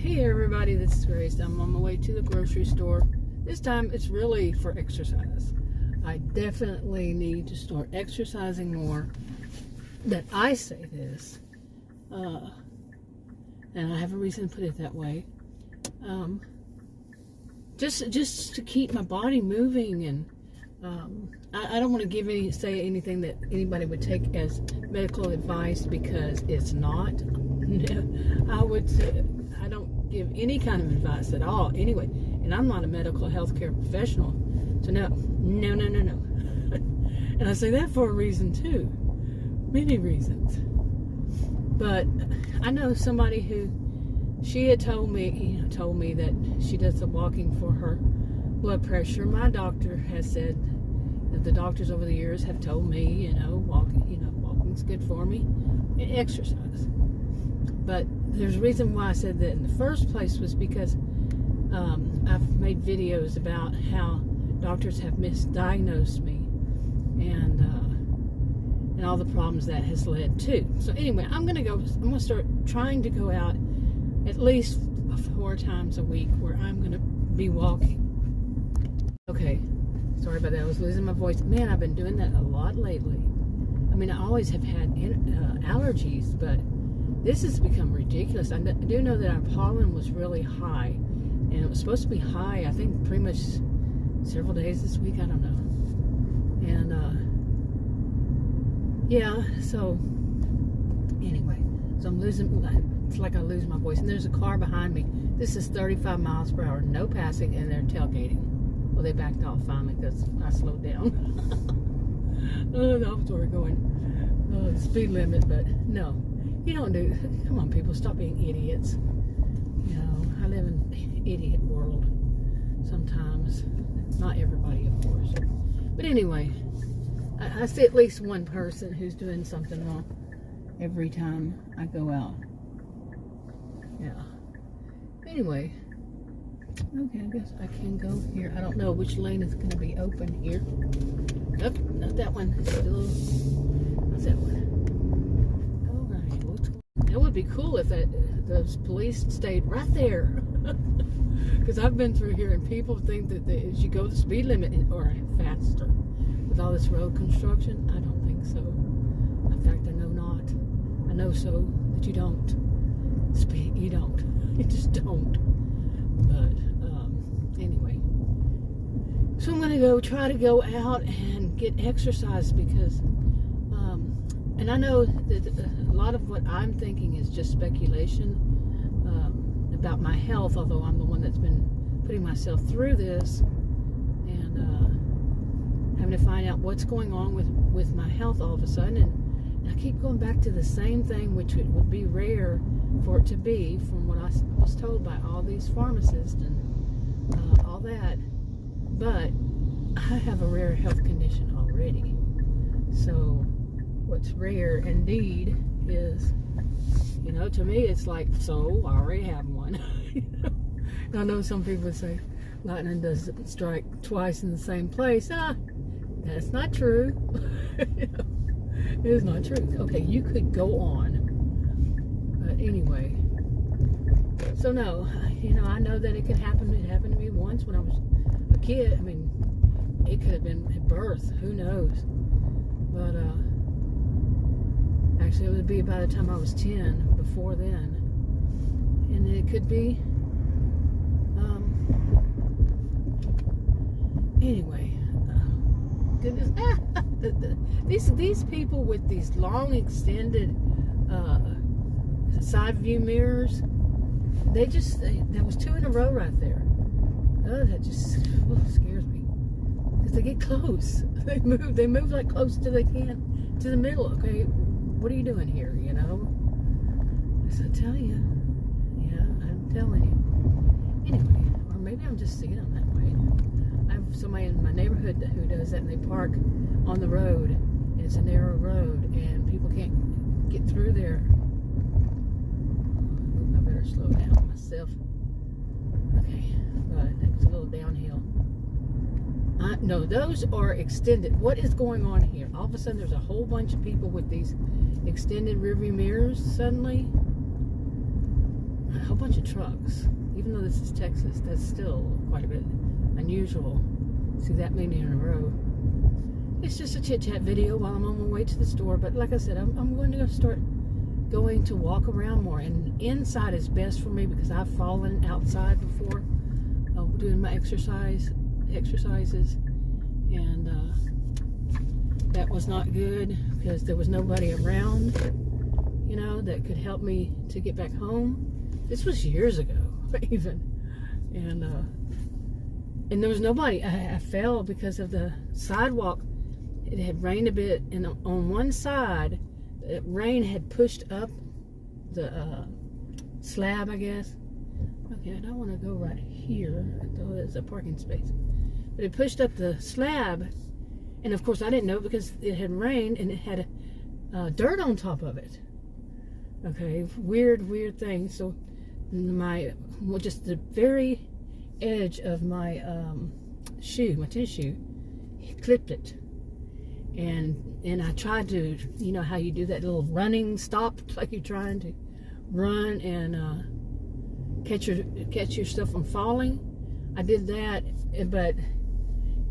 Hey everybody, this is Grace. I'm on my way to the grocery store. This time it's really for exercise. I definitely need to start exercising more. That I say this, and I have a reason to put it that way. Just to keep my body moving, and I don't want to say anything that anybody would take as medical advice, because it's not. I don't give any kind of advice at all anyway, and I'm not a medical healthcare professional, so no. And I say that for a reason too, many reasons. But I know somebody who, she had told me that she does the walking for her blood pressure. My doctor has said that the doctors over the years have told me, walking's good for me, and exercise. But there's a reason why I said that in the first place was because I've made videos about how doctors have misdiagnosed me and all the problems that has led to. So anyway, I'm gonna start trying to go out at least 4 times a week where I'm gonna be walking. Okay, sorry about that. I was losing my voice. Man, I've been doing that a lot lately. I mean, I always have had allergies, but this has become ridiculous. I do know that our pollen was really high, and it was supposed to be high, I think, pretty much several days this week. I don't know. And yeah, so anyway, so it's like I lose my voice. And there's a car behind me. This is 35 miles per hour, no passing, and they're tailgating. Well, they backed off finally because I slowed down. I was already going the speed limit, but no. You don't do. Come on, people, stop being idiots. You know, I live in an idiot world sometimes. Not everybody, of course. But anyway, I see at least one person who's doing something wrong every time I go out. Yeah. Anyway, okay, I guess I can go here. I don't know which lane is going to be open here. Nope, not that one. What's that one? It would be cool if those police stayed right there. Because I've been through here and people think that as you go the speed limit or faster with all this road construction. I don't think so. In fact, I know not. I know so that you don't speed. You don't. You just don't. But anyway. So I'm going to try to go out and get exercise because and I know that a lot of what I'm thinking is just speculation about my health, although I'm the one that's been putting myself through this and having to find out what's going on with my health all of a sudden. And I keep going back to the same thing, which it would be rare for it to be, from what I was told by all these pharmacists and all that. But I have a rare health condition already. So what's rare indeed is, to me it's like, so I already have one. I know some people would say lightning doesn't strike twice in the same place. That's not true. It is not true. Okay, you could go on, but anyway, so no, I know that it could happen. It happened to me once when I was a kid. I mean, it could have been at birth, who knows, but actually, it would be by the time I was 10, before then. And it could be, anyway, goodness, these people with these long extended side view mirrors, there was 2 in a row right there. Oh, that just scares me. Because they get close. They move like close to they can to the middle, okay? What are you doing here, I tell you. Yeah, I'm telling you. Anyway, or maybe I'm just seeing them that way. I have somebody in my neighborhood who does that, and they park on the road, and it's a narrow road, and people can't get through there. I better slow down myself. Okay, but it was a little downhill. No, those are extended. What is going on here? All of a sudden, there's a whole bunch of people with these extended rearview mirrors suddenly. a whole bunch of trucks. Even though this is Texas, that's still quite a bit unusual. See that many in a row. It's just a chit-chat video while I'm on my way to the store. But like I said, I'm going to start going to walk around more. And inside is best for me because I've fallen outside before doing my exercises. And that was not good because there was nobody around, you know, that could help me to get back home. This was years ago, even. And there was nobody. I fell because of the sidewalk. It had rained a bit, and on one side, the rain had pushed up the slab, I guess. Okay, I don't want to go right here, though there's a parking space. But it pushed up the slab, and of course I didn't know because it had rained, and it had dirt on top of it. Okay, weird thing. So just the very edge of my shoe, my tennis shoe, clipped it. And I tried to, you know how you do that little running stop, like you're trying to run and catch yourself from falling. I did that, but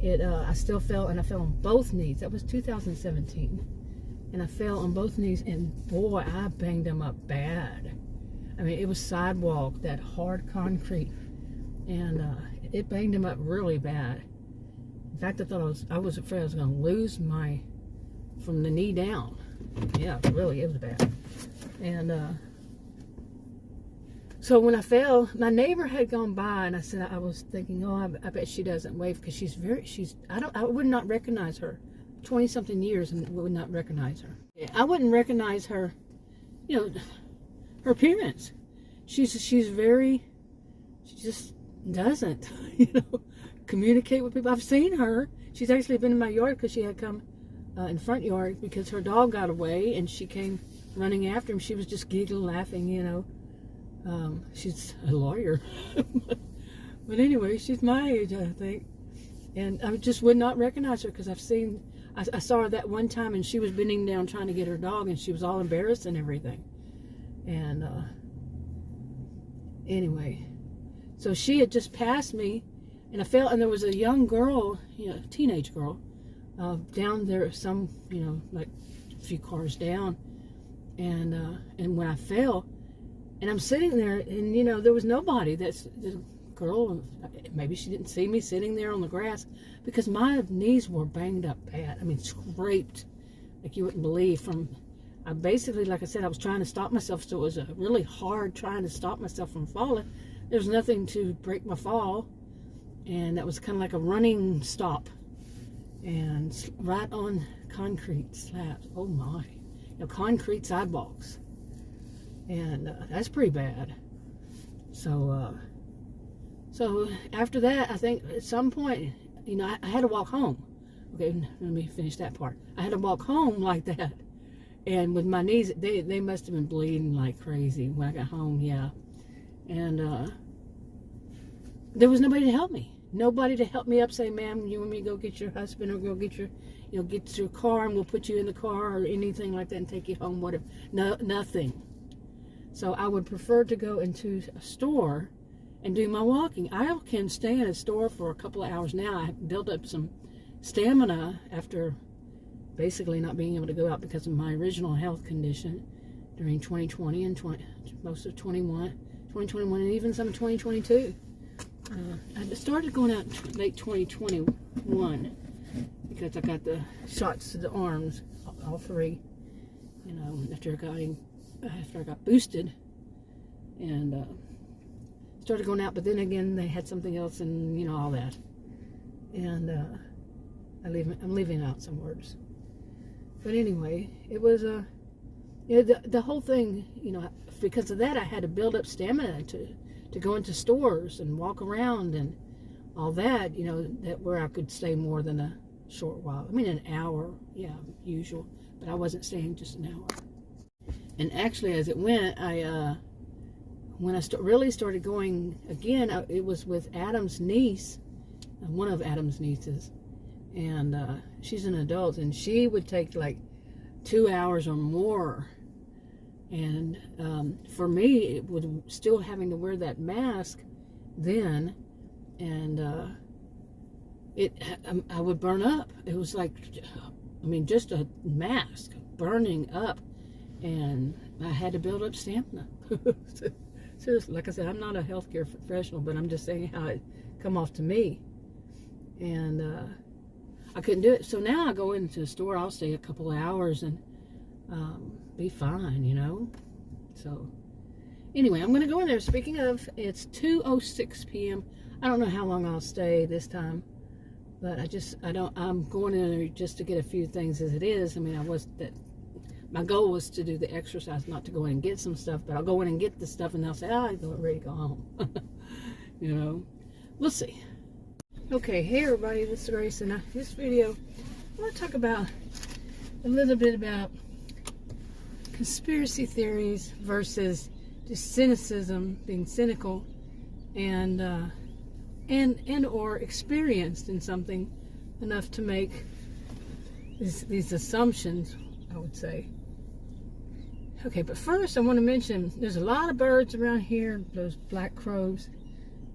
I still fell, and I fell on both knees. That was 2017, and I fell on both knees, and boy, I banged them up bad. I mean, it was sidewalk, that hard concrete, and it banged them up really bad. In fact, I was afraid I was going to lose from the knee down. Yeah, really, it was bad. And so when I fell, my neighbor had gone by, and I was thinking, oh, I bet she doesn't wave because I would not recognize her. 20-something years and would not recognize her. I wouldn't recognize her, you know, her appearance. She just doesn't, you know, communicate with people. I've seen her. She's actually been in my yard because she had come in front yard because her dog got away, and she came running after him. She was just giggling, laughing, you know. She's a lawyer. But anyway, she's my age, I think. And I just would not recognize her because I saw her that one time, and she was bending down trying to get her dog, and she was all embarrassed and everything. And anyway, so she had just passed me, and I fell, and there was a young girl, you know, teenage girl, down there, you know, like a few cars down, and when I fell, and I'm sitting there, and you know, there was nobody. That's the girl. Maybe she didn't see me sitting there on the grass because my knees were banged up bad. I mean, scraped like you wouldn't believe. I basically, like I said, I was trying to stop myself, so it was really hard trying to stop myself from falling. There was nothing to break my fall, and that was kind of like a running stop, and right on concrete slabs. Oh my, you know, concrete sidewalks, and that's pretty bad. So after that, I think at some point, you know, I had to walk home. Okay, let me finish that part. I had to walk home like that, and with my knees, they must have been bleeding like crazy when I got home. Yeah, and there was nobody to help me. Nobody to help me up, say, ma'am, you want me to go get your husband, or go get your car, and we'll put you in the car, or anything like that, and take you home, whatever. No, nothing. So I would prefer to go into a store and do my walking. I can stay in a store for a couple of hours now. I built up some stamina after basically not being able to go out because of my original health condition during 2020 and most of 2021, and even some of 2022. I started going out in late 2021 because I got the shots to the arms, all three, you know, after I got boosted, and started going out. But then again, they had something else, and you know, all that. And I'm leaving out some words. But anyway, it was you know, the whole thing, you know, because of that, I had to build up stamina to go into stores and walk around and all that, you know, that where I could stay more than a short while. I mean, an hour, yeah, usual, but I wasn't staying just an hour. And actually, as it went, when I really started going again, it was with Adam's niece, one of Adam's nieces, and she's an adult, and she would take like 2 hours or more, And for me, it was still having to wear that mask then, and I would burn up. It was like, I mean, just a mask burning up, and I had to build up stamina. Seriously, like I said, I'm not a healthcare professional, but I'm just saying how it come off to me. And I couldn't do it. So now I go into the store, I'll stay a couple of hours and be fine, you know. So anyway, I'm going to go in there. Speaking of, it's 2:06 p.m. I don't know how long I'll stay this time, but I'm going in there just to get a few things as it is. I mean, my goal was to do the exercise, not to go in and get some stuff, but I'll go in and get the stuff and they'll say, I'm ready to go home. You know, we'll see. Okay, hey everybody, this is Grace, and this video, I want to talk about a little bit about conspiracy theories versus just cynicism, being cynical, and or experienced in something enough to make these assumptions, I would say. Okay, but first I want to mention there's a lot of birds around here, those black crows,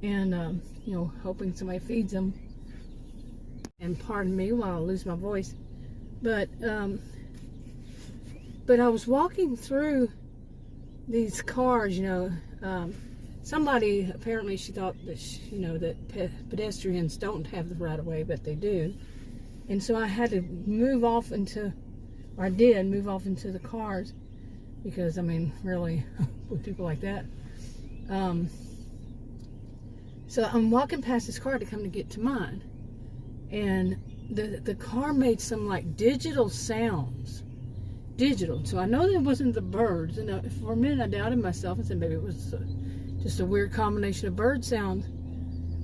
and you know, hoping somebody feeds them. And pardon me while I lose my voice, but I was walking through these cars, you know. Somebody, apparently she thought that that pedestrians don't have the right of way, but they do. And so I had to move off into the cars, because I mean, really, with people like that. So I'm walking past this car to come to get to mine, and the car made some like digital sounds. So I know that it wasn't the birds, and for a minute I doubted myself and said maybe it was just a weird combination of bird sounds,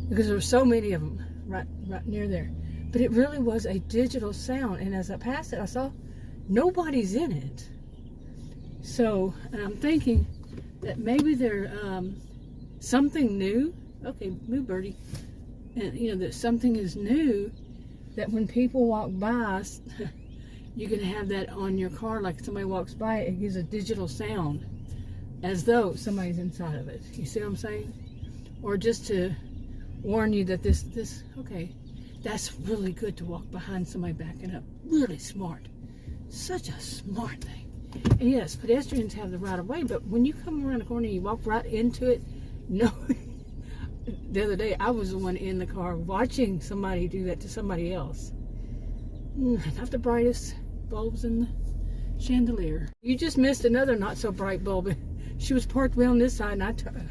because there were so many of them right near there. But it really was a digital sound, and as I passed it, I saw nobody's in it. So, and I'm thinking that maybe they're something new. Okay, move, birdie. And you know that something is new, that when people walk by, you can have that on your car, like somebody walks by, it gives a digital sound as though somebody's inside of it. You see what I'm saying? Or just to warn you that this okay, that's really good to walk behind somebody backing up. Really smart. Such a smart thing. And yes, pedestrians have the right of way, but when you come around the corner and you walk right into it, no. The other day, I was the one in the car watching somebody do that to somebody else. Not the brightest bulbs in the chandelier. You just missed another not so bright bulb. She was parked way on this side, and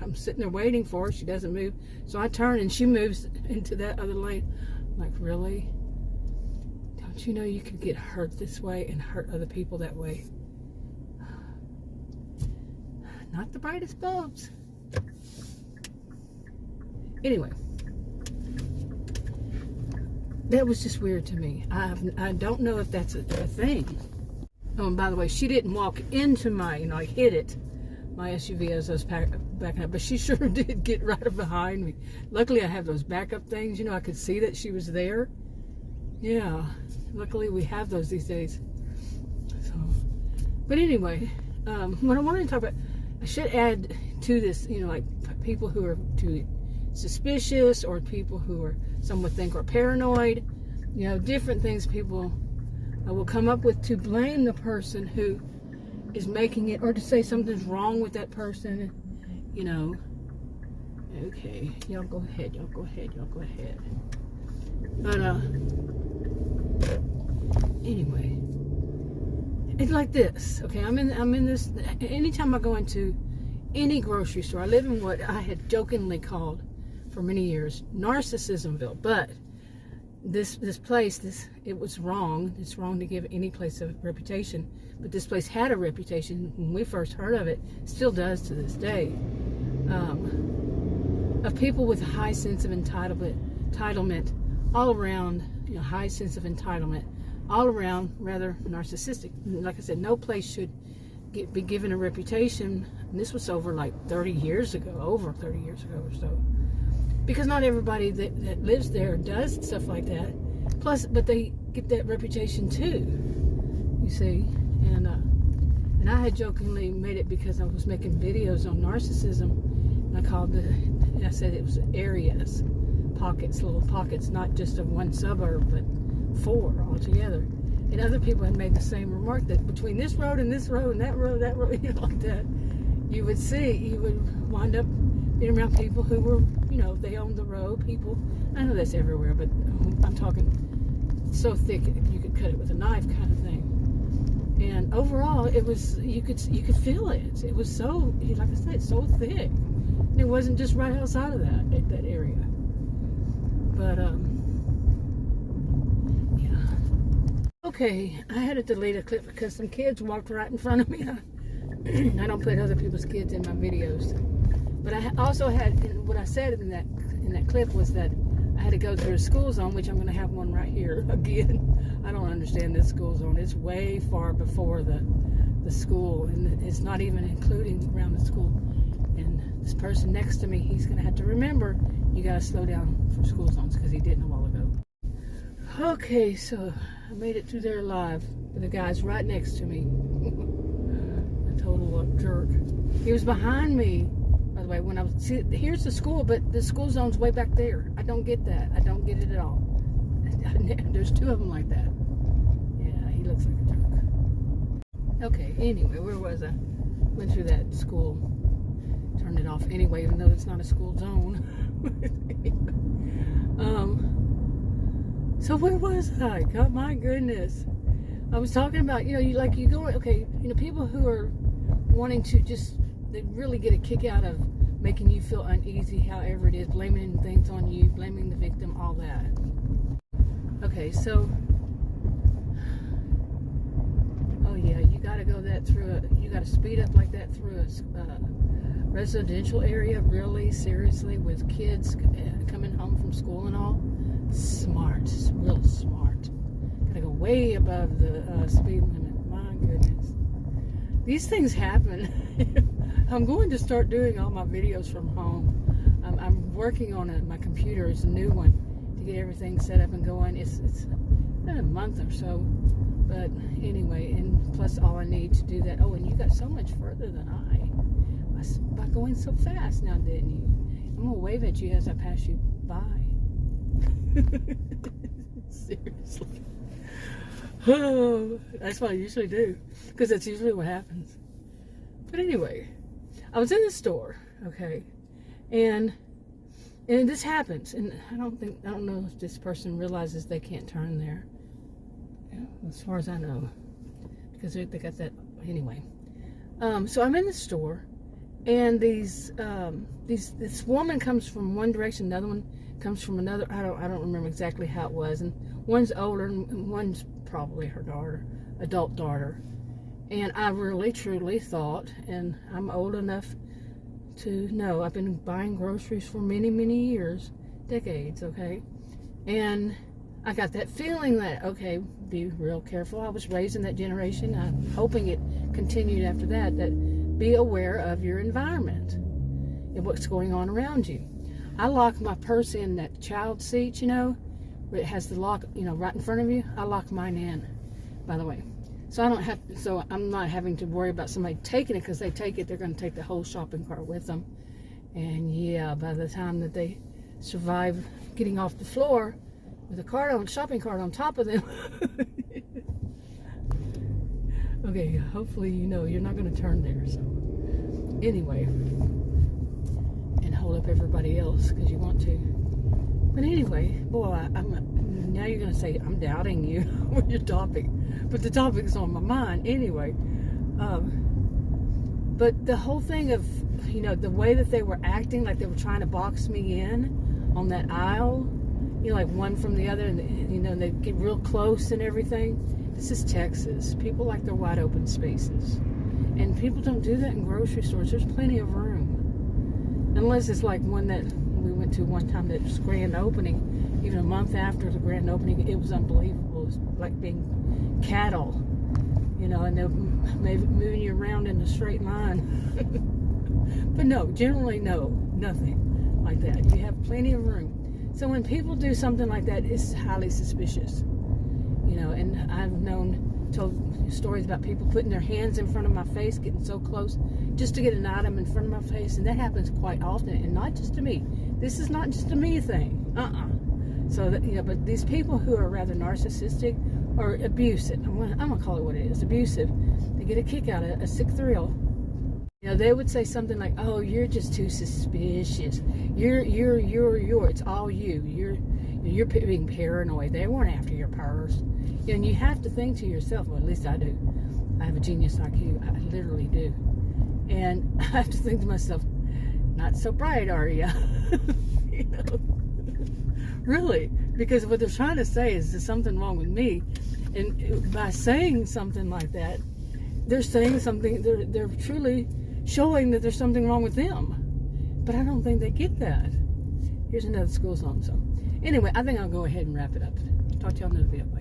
I'm sitting there waiting for her. She doesn't move, so I turn and she moves into that other lane. I'm like, really? Don't you know you could get hurt this way and hurt other people that way? Not the brightest bulbs. Anyway, that was just weird to me. I don't know if that's a thing. Oh, and by the way, she didn't walk into my, I hit it, my SUV as I was backing up, but she sure did get right up behind me. Luckily, I have those backup things. I could see that she was there. Yeah, luckily we have those these days. So, but anyway, what I wanted to talk about, I should add to this, like people who are too suspicious, or people who are, some would think, are paranoid, different things people will come up with to blame the person who is making it, or to say something's wrong with that person. Okay, y'all go ahead. But anyway, it's like this. Okay, I'm in this. Anytime I go into any grocery store, I live in what I had jokingly called for many years Narcissismville. But this place, it was wrong. It's wrong to give any place a reputation, but this place had a reputation when we first heard of it. Still does to this day, of people with a high sense of entitlement all around. High sense of entitlement all around, rather narcissistic. Like I said, no place should be given a reputation, and this was over like 30 years ago, over 30 years ago or so, because not everybody that lives there does stuff like that. Plus, but they get that reputation too, you see. And And I had jokingly made it because I was making videos on narcissism. And I said it was areas, pockets, little pockets, not just of one suburb, but 4 altogether. And other people had made the same remark that between this road and this road and that road, like that, you would wind up being around people who were, they owned the road. People, I know that's everywhere, but I'm talking so thick you could cut it with a knife kind of thing. And overall, it was, you could feel it. It was so, like I said, so thick. And it wasn't just right outside of that area. But, yeah. Okay, I had to delete a clip because some kids walked right in front of me. I don't put other people's kids in my videos. But I also had, what I said in that clip was that I had to go through a school zone, which I'm going to have one right here again. I don't understand this school zone. It's way far before the school, and it's not even including around the school. And this person next to me, he's going to have to remember, you got to slow down for school zones, because he didn't a while ago. Okay, so I made it through there alive, but the guy's right next to me. A total jerk. He was behind me. By the way, here's the school, but the school zone's way back there. I don't get that. I don't get it at all. There's 2 of them like that. Yeah, he looks like a jerk. Okay, anyway, where was I? Went through that school. Turned it off anyway, even though it's not a school zone. So where was I? God, my goodness. I was talking about, people who are wanting to they really get a kick out of making you feel uneasy, however it is, blaming things on you, blaming the victim, all that. Okay, so, oh yeah, you gotta go you gotta speed up like that through a residential area, really, seriously, with kids coming home from school and all. Smart, real smart. Gotta go way above the speed limit, my goodness. These things happen. I'm going to start doing all my videos from home. I'm working on it. My computer is a new one to get everything set up and going. It's been a month or so, but anyway, and plus all I need to do that. Oh, and you got so much further than by going so fast now, didn't you? I'm gonna wave at you as I pass you by. Seriously. Oh, that's what I usually do, because that's usually what happens. But anyway, I was in the store, okay, and this happens, and I don't know if this person realizes they can't turn there, as far as I know, because they got that anyway. So I'm in the store, and this woman comes from one direction, another one comes from another. I don't remember exactly how it was, and one's older, and one's probably her daughter, adult daughter. And I really, truly thought, and I'm old enough to know, I've been buying groceries for many, many years, decades, okay? And I got that feeling that, okay, be real careful. I was raised in that generation. I'm hoping it continued after that be aware of your environment and what's going on around you. I lock my purse in that child seat, where it has the lock, right in front of you. I lock mine in, by the way. So I'm not having to worry about somebody taking it, because they take it, they're going to take the whole shopping cart with them. And yeah, by the time that they survive getting off the floor with a shopping cart on top of them. Okay, hopefully you're not going to turn there. So anyway, and hold up everybody else because you want to. But anyway, boy, now you're going to say I'm doubting you with your topic. But the topic's on my mind anyway. But the whole thing of, the way that they were acting, like they were trying to box me in on that aisle, like one from the other, and they get real close and everything. This is Texas. People like their wide open spaces. And people don't do that in grocery stores. There's plenty of room. Unless it's like one that we went to one time that was grand opening. Even a month after the grand opening, it was unbelievable. It was like being cattle, and they're moving you around in a straight line. But no, generally no, nothing like that. You have plenty of room. So when people do something like that, it's highly suspicious. And I've known told stories about people putting their hands in front of my face, getting so close just to get an item in front of my face, and that happens quite often, and not just to me. This is not just a me thing. So that, but these people who are rather narcissistic or abusive, I'm gonna call it what it is, abusive. They get a kick out of a sick thrill. They would say something like, "Oh, you're just too suspicious. You're. It's all you. You're being paranoid. They weren't after your purse." And you have to think to yourself, well, at least I do. I have a genius IQ. I literally do. And I have to think to myself, not so bright, are you? Really, because what they're trying to say is there's something wrong with me, and by saying something like that, they're saying something. They're truly showing that there's something wrong with them. But I don't think they get that. Here's another school song. So anyway, I think I'll go ahead and wrap it up. Talk to y'all in another video. Bye.